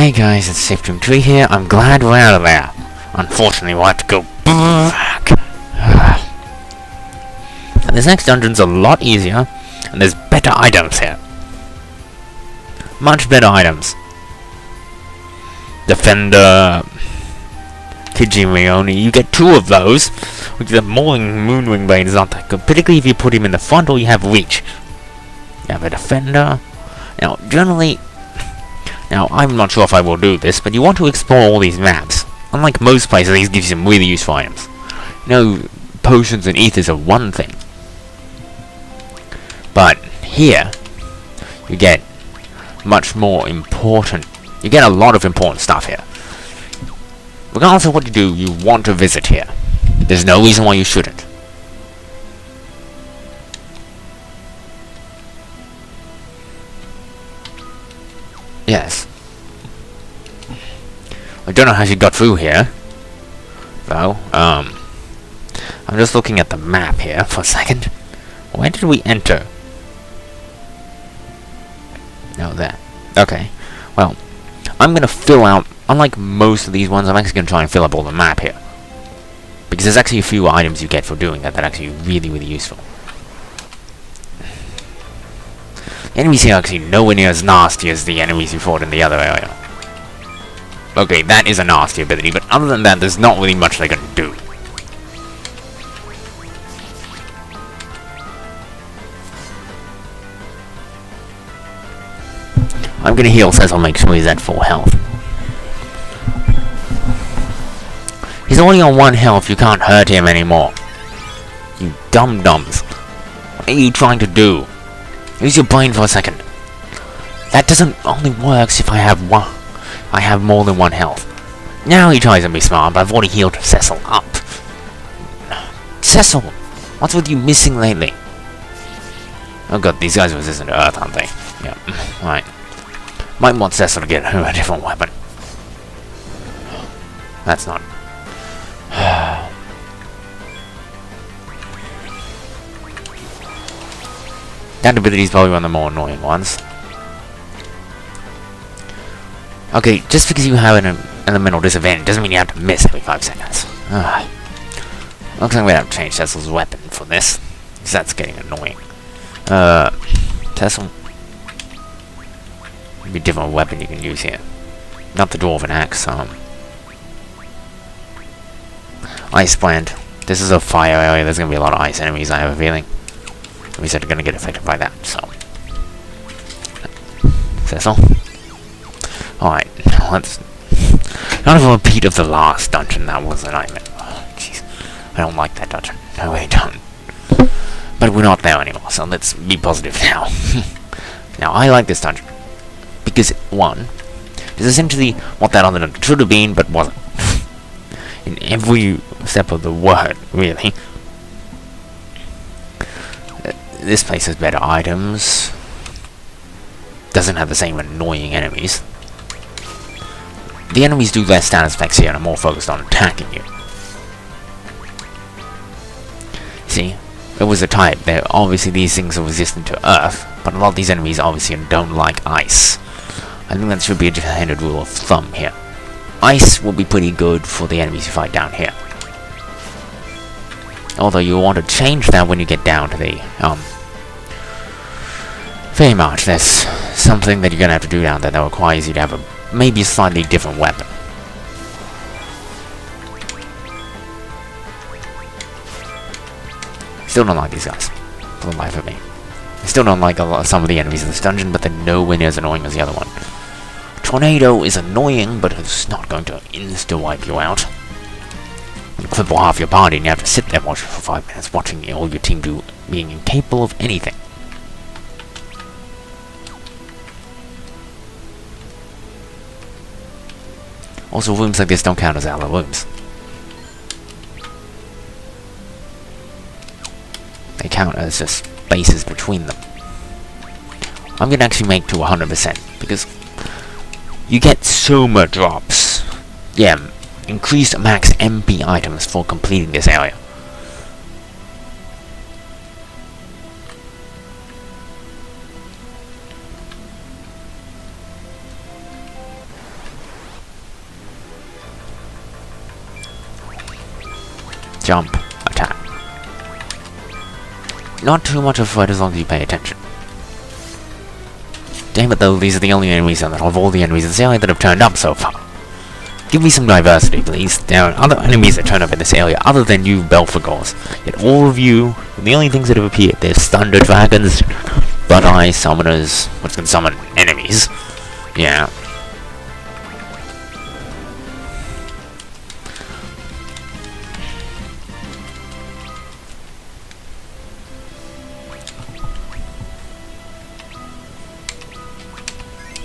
Hey guys, it's SafeDream3 here. I'm glad we're out of there. Unfortunately, we'll have to go back. And this next dungeon's a lot easier, and there's better items here. Much better items. Defender, Kijimioni, you get 2 of those. Which the Moonwing Blade is not that good, particularly if you put him in the front or you have reach. You have a Defender. Now, generally, I'm not sure if I will do this, but you want to explore all these maps. Unlike most places, these give you some really useful items. Potions and ethers are one thing. But here, you get much more important. You get a lot of important stuff here. Regardless of what you do, you want to visit here. There's no reason why you shouldn't. Yes. I don't know how she got through here, though. I'm just looking at the map here for a second. Where did we enter? No, there. Okay. Well, I'm gonna fill out, unlike most of these ones, I'm actually gonna try and fill up all the map here. Because there's actually a few items you get for doing that that are actually really, really useful. The enemies here are actually nowhere near as nasty as the enemies you fought in the other area. Okay, that is a nasty ability, but other than that, there's not really much they can do. I'm gonna heal Cecil, make sure he's at full health. He's only on 1 health, you can't hurt him anymore. You dum-dums. What are you trying to do? Use your brain for a second. That doesn't only works if I have more than 1 health. Now he tries to be smart, but I've already healed Cecil up. Cecil! What's with you missing lately? Oh god, these guys are resistant to Earth, aren't they? Yeah, right. Might want Cecil to get her a different weapon. That's not... That ability is probably one of the more annoying ones. Okay, just because you have an elemental disadvantage doesn't mean you have to miss every 5 seconds. Looks like I'm gonna have to change Cecil's weapon for this, because that's getting annoying. Cecil. Maybe a different weapon you can use here. Not the Dwarven Axe, Ice Brand. This is a fire area, there's gonna be a lot of ice enemies, I have a feeling. We said they're gonna get affected by that, so. Cecil. Alright, let's... Not a repeat of the last dungeon, that was a nightmare. Oh, jeez. I don't like that dungeon. No, I don't. But we're not there anymore, so let's be positive now. Now, I like this dungeon. Because, 1, it's essentially what that other dungeon should have been, but wasn't. In every step of the word, really. This place has better items. Doesn't have the same annoying enemies. The enemies do less status effects here and are more focused on attacking you. See, it was a type. Obviously these things are resistant to Earth, but a lot of these enemies obviously don't like ice. I think that should be a standard rule of thumb here. Ice will be pretty good for the enemies you fight down here. Although you want to change that when you get down to the, very much, there's something that you're gonna have to do down there that requires you to have a, maybe a slightly different weapon. Still don't like these guys, for the life of me. I still don't like some of the enemies in this dungeon, but they're nowhere near as annoying as the other one. Tornado is annoying, but it's not going to insta-wipe you out. You cripple half your party and you have to sit there watching for 5 minutes, watching all your team do, being incapable of anything. Also, rooms like this don't count as allo rooms. They count as just spaces between them. I'm gonna actually make to 100%, because you get Soma drops. Yeah, increased max MP items for completing this area. jump, attack. Not too much of a fight as long as you pay attention. Damn it though, these are the only enemies that of all the enemies in this area that have turned up so far. Give me some diversity, please. There are other enemies that turn up in this area other than you Belphegors. Yet all of you, the only things that have appeared, there's thunder dragons, blood eye summoners, which can summon enemies. Yeah.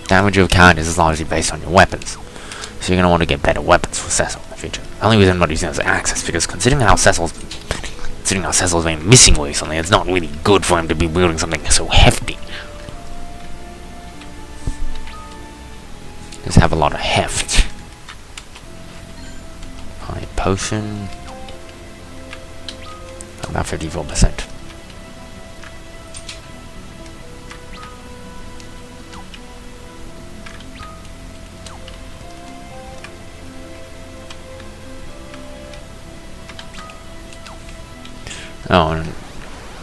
Damage of characters is largely based on your weapons. So you're going to want to get better weapons for Cecil in the future. The only reason I'm not using this as access because considering how Cecil's been missing recently, it's not really good for him to be wielding something so hefty. Just have a lot of heft. High potion. About 54%. Oh, and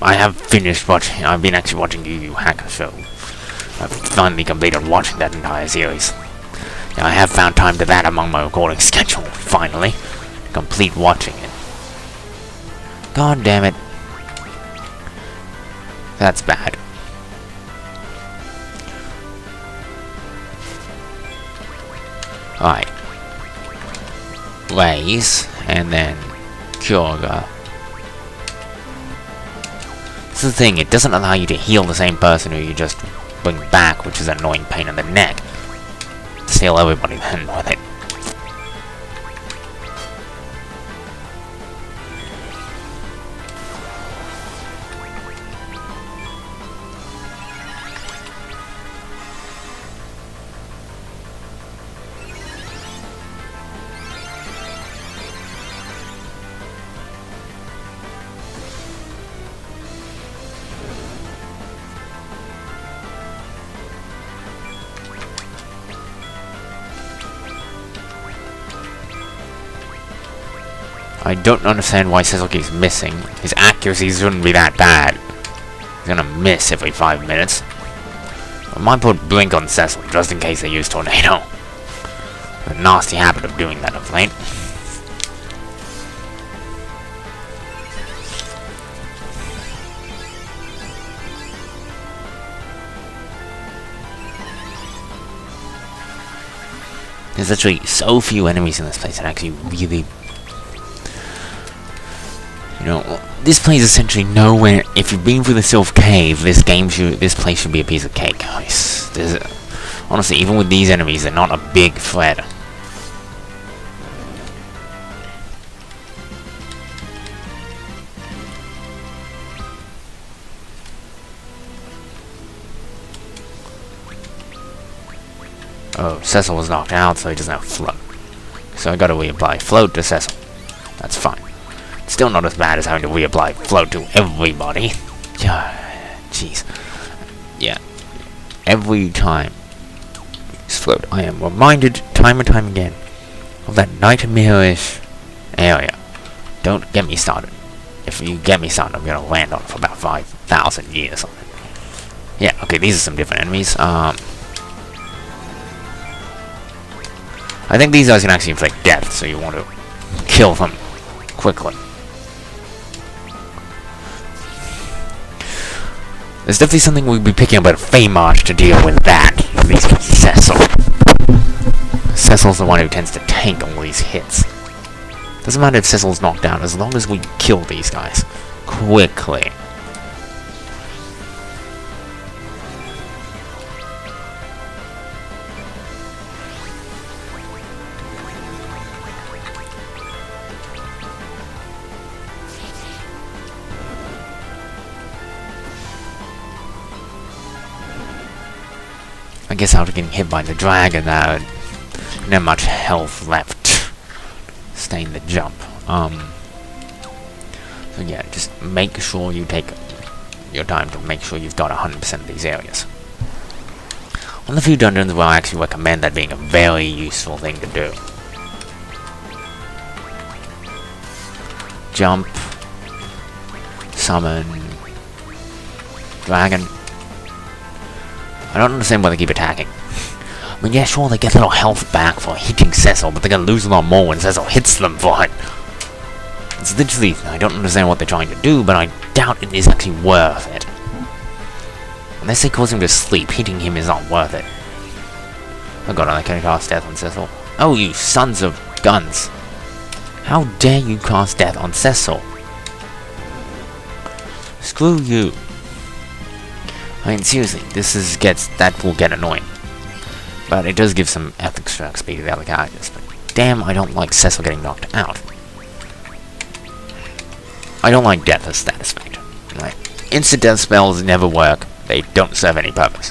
I have finished watching. I've been actually watching Yu Yu Hacker Show. I've finally completed watching that entire series. Yeah, I have found time to that among my recording schedule. Finally, complete watching it. God damn it, that's bad. Alright, Raise and then Kyoga. This is the thing, it doesn't allow you to heal the same person who you just bring back, which is an annoying pain in the neck. Just heal everybody then with it. I don't understand why Cecil keeps missing. His accuracy shouldn't be that bad. He's gonna miss every 5 minutes. I might put Blink on Cecil just in case they use Tornado. A nasty habit of doing that of late. There's actually so few enemies in this place that actually really... You know, this place is essentially nowhere. If you've been through the Sylph Cave, this place should be a piece of cake, guys. Honestly, even with these enemies, they're not a big threat. Oh, Cecil was knocked out, so he doesn't have float. So I gotta reapply float to Cecil. That's fine. Still not as bad as having to reapply float to everybody. Jeez. Yeah. Every time use float, I am reminded time and time again of that nightmarish area. Don't get me started. If you get me started, I'm gonna land on it for about 5,000 years on it. Yeah, okay, these are some different enemies. I think these guys can actually inflict death, so you want to kill them quickly. There's definitely something we'll be picking up at Feymarch to deal with that. At least Cecil. Cecil's the one who tends to tank all these hits. Doesn't matter if Cecil's knocked down, as long as we kill these guys quickly. I guess after getting hit by the dragon, not much health left. Staying the jump. So yeah, just make sure you take your time to make sure you've got 100% of these areas. On the few dungeons where I actually recommend that being a very useful thing to do. jump, summon, dragon. I don't understand why they keep attacking. I mean, yeah, sure, they get a little health back for hitting Cecil, but they're gonna lose a lot more when Cecil hits them for it. It's literally, I don't understand what they're trying to do, but I doubt it is actually worth it. Unless they cause him to sleep, hitting him is not worth it. Oh god, I can cast death on Cecil. Oh, you sons of guns. How dare you cast death on Cecil? Screw you. I mean, seriously, that will get annoying. But it does give some extra speed to the other characters. But damn, I don't like Cecil getting knocked out. I don't like death as status effect. Right? Instant death spells never work. They don't serve any purpose.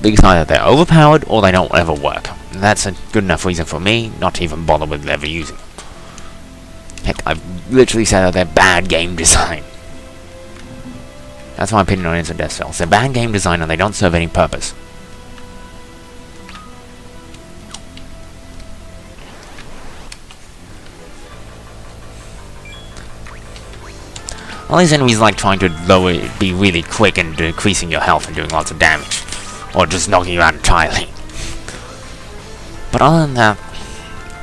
Because either they're overpowered or they don't ever work. And that's a good enough reason for me not to even bother with ever using them. Heck, I've literally said that they're bad game design. That's my opinion on instant death spells. They're bad game design and they don't serve any purpose. All these enemies like trying to be really quick and decreasing your health and doing lots of damage. Or just knocking you out entirely. But other than that,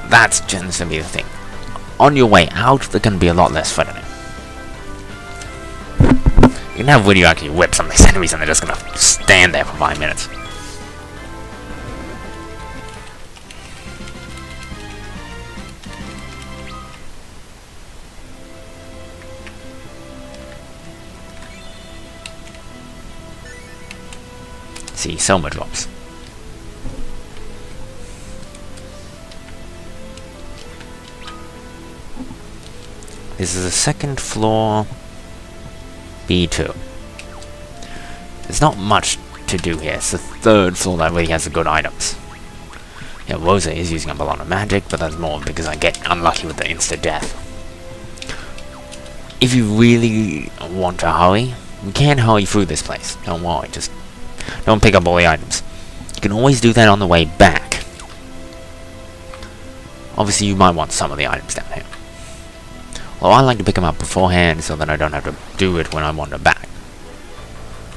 that's just gonna be the thing. On your way out, there can be a lot less threatening. You can have when you actually whip some of these enemies and they're just gonna stand there for 5 minutes. See, Soma drops. This is the second floor, B2. There's not much to do here. It's the third floor that really has the good items. Yeah, Rosa is using up a lot of magic, but that's more because I get unlucky with the insta-death. If you really want to hurry, you can hurry through this place. Don't worry, just don't pick up all the items. You can always do that on the way back. Obviously, you might want some of the items down here. Well, I like to pick them up beforehand so that I don't have to do it when I wander back.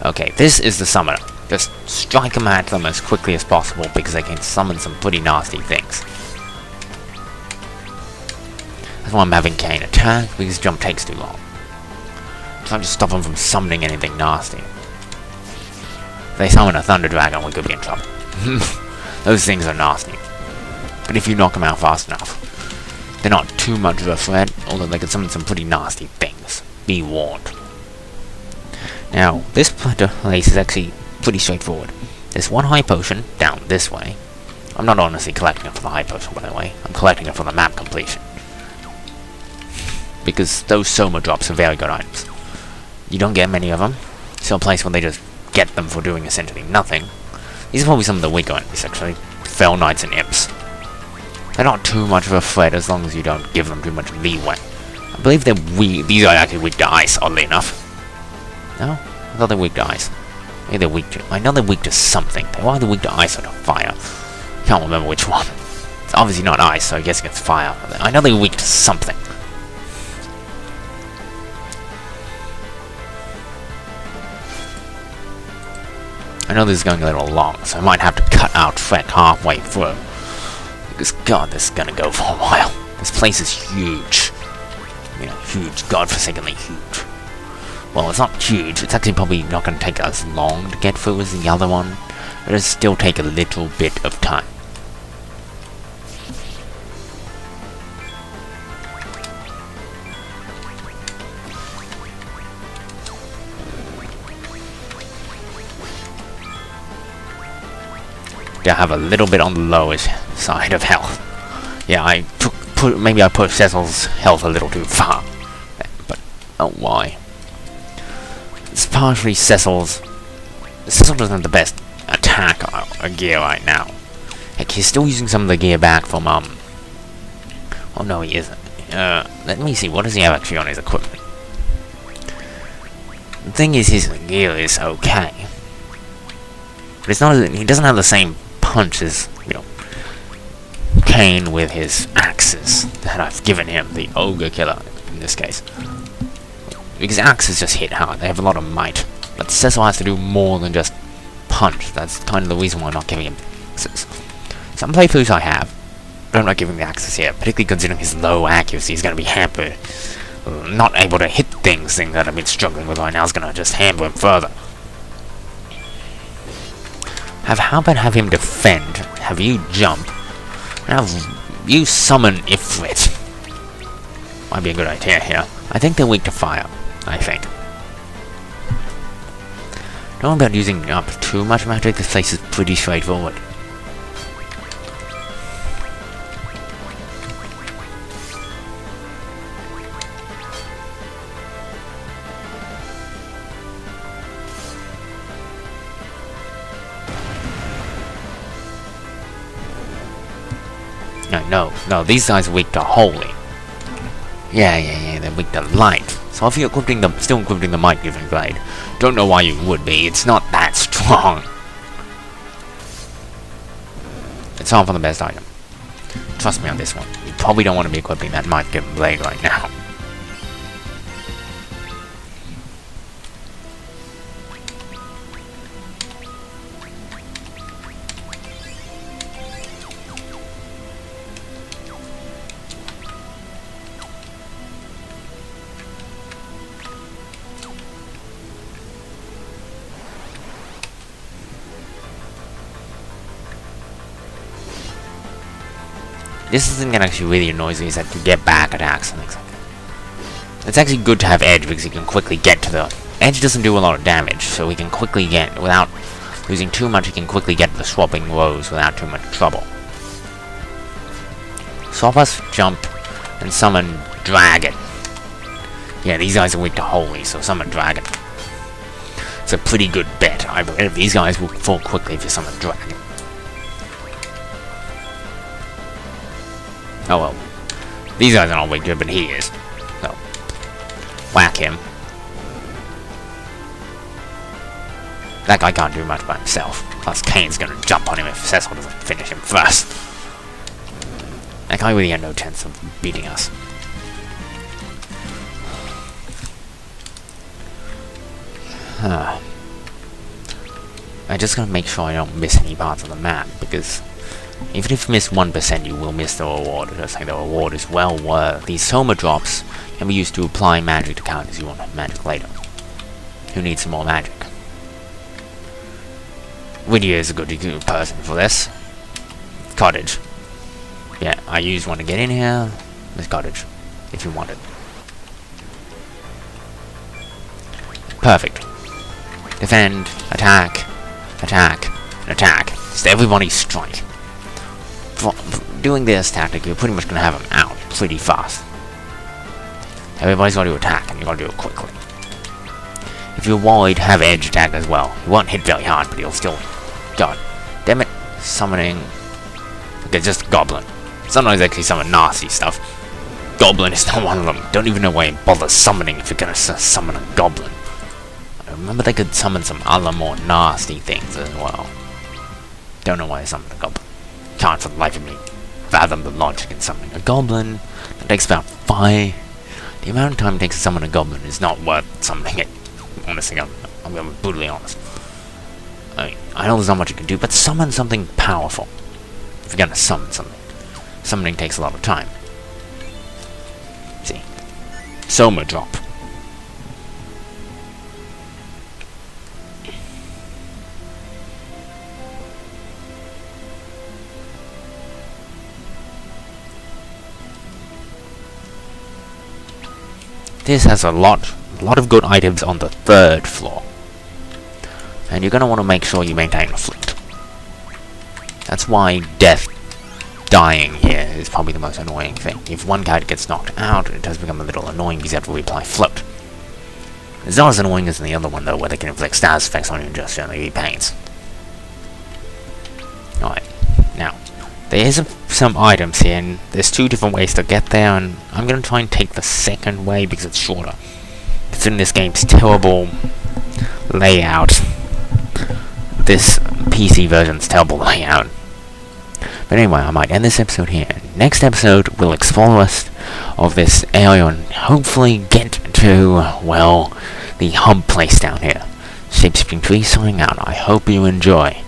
Okay, this is the summoner. Just strike them at them as quickly as possible because they can summon some pretty nasty things. That's why I'm having Kane attack, because jump takes too long. I'm trying to stop them from summoning anything nasty. If they summon a Thunder Dragon, we could be in trouble. Those things are nasty. But if you knock them out fast enough, they're not too much of a threat, although they can summon some pretty nasty things. Be warned. Now, this place is actually pretty straightforward. There's one high potion down this way. I'm not honestly collecting it for the high potion, by the way. I'm collecting it for the map completion. Because those Soma drops are very good items. You don't get many of them. So a place where they just get them for doing essentially nothing. These are probably some of the weaker enemies, actually. Fell Knights and Imps. They're not too much of a threat as long as you don't give them too much leeway. I believe they're weak. These are actually weak to ice, oddly enough. No? I thought they're weak to ice. Maybe they're weak to... I know they're weak to something. They're either weak to ice or to fire. Can't remember which one. It's obviously not ice, so I guess it's fire. I know they're weak to something. I know this is going a little long, so I might have to cut out Trek halfway through. Because, God, this is gonna go for a while. This place is huge. You know, huge, godforsakenly huge. Well, it's not huge. It's actually probably not gonna take as long to get through as the other one. But it'll still take a little bit of time. I have a little bit on the lowest side of health. Yeah, maybe I pushed Cecil's health a little too far. But, oh, why? It's partially Cecil's... Cecil doesn't have the best attack gear right now. Heck, he's still using some of the gear back from, Oh, no, he isn't. Let me see, what does he have actually on his equipment? The thing is, his gear is okay. But it's not... He doesn't have the same punch as, you know, Kane with his axes that I've given him, the Ogre Killer. in this case. Because axes just hit hard, they have a lot of might. But Cecil has to do more than just punch. That's kind of the reason why I'm not giving him axes. Some playthroughs I have, but I'm not giving the axes here, particularly considering his low accuracy is going to be hampered. Not able to hit things that I've been struggling with right now is going to just hamper him further. How about have him defend, have you jump, and have you summon Ifrit. Might be a good idea here. I think they're weak to fire, I think. Don't worry about using up too much magic, this place is pretty straightforward. No, these guys are weak to holy. Yeah, they're weak to light. So if you're still equipping the might giving blade, don't know why you would be, it's not that strong. It's all for the best item. Trust me on this one. You probably don't want to be equipping that might giving blade right now. This isn't gonna actually really annoy me, is that you get back attacks and things like that. It's actually good to have Edge because you can quickly get to the... Edge doesn't do a lot of damage, so we can quickly get, without losing too much, you can quickly get to the swapping rows without too much trouble. Swap us, jump, and summon Dragon. Yeah, these guys are weak to Holy, so summon Dragon. It's a pretty good bet. I believe these guys will fall quickly if you summon Dragon. Oh well. These guys are not weak to it, but he is. So, whack him. That guy can't do much by himself. Plus, Kane's gonna jump on him if Cecil doesn't finish him first. That guy really had no chance of beating us. I just gotta make sure I don't miss any parts of the map, because even if you miss 1%, you will miss the reward. I think the reward is well worth. These Soma drops can be used to apply magic to counters you want magic later. Who needs some more magic? Whittier is a good person for this. Cottage. Yeah, I used one to get in here. This cottage, if you want it. Perfect. Defend, attack, attack, and attack. Just everybody strike. Doing this tactic, you're pretty much going to have him out pretty fast. Everybody's got to attack, and you've got to do it quickly. If you're worried, have Edge attack as well. He won't hit very hard, but he'll still... God damn it. Summoning... Okay, just Goblin. Sometimes I actually summon nasty stuff. Goblin is not one of them. Don't even know why you bother summoning if you're going to summon a Goblin. I remember they could summon some other more nasty things as well. Don't know why they summoned a Goblin. Can't for the life of me fathom the logic in summoning a Goblin. That takes about 5... The amount of time it takes to summon a Goblin is not worth summoning it. Honestly, I'm going to be brutally honest. I know there's not much you can do, but summon something powerful. If you're going to summon something. Summoning takes a lot of time. See. Soma drop. This has a lot of good items on the 3rd floor. And you're going to want to make sure you maintain a fleet. That's why dying here is probably the most annoying thing. If one guy gets knocked out, it does become a little annoying because you have to reapply float. It's not as annoying as in the other one though, where they can inflict status effects on you and just generally pains. Alright, now, there is some items here, and there's 2 different ways to get there, and I'm going to try and take the second way because it's shorter. It's in this game's terrible layout. This PC version's terrible layout But anyway, I might end this episode here. Next episode, we'll explore the rest of this area and hopefully get to, well, the hub place down here. Shapeshifting Tree signing out. I hope you enjoy.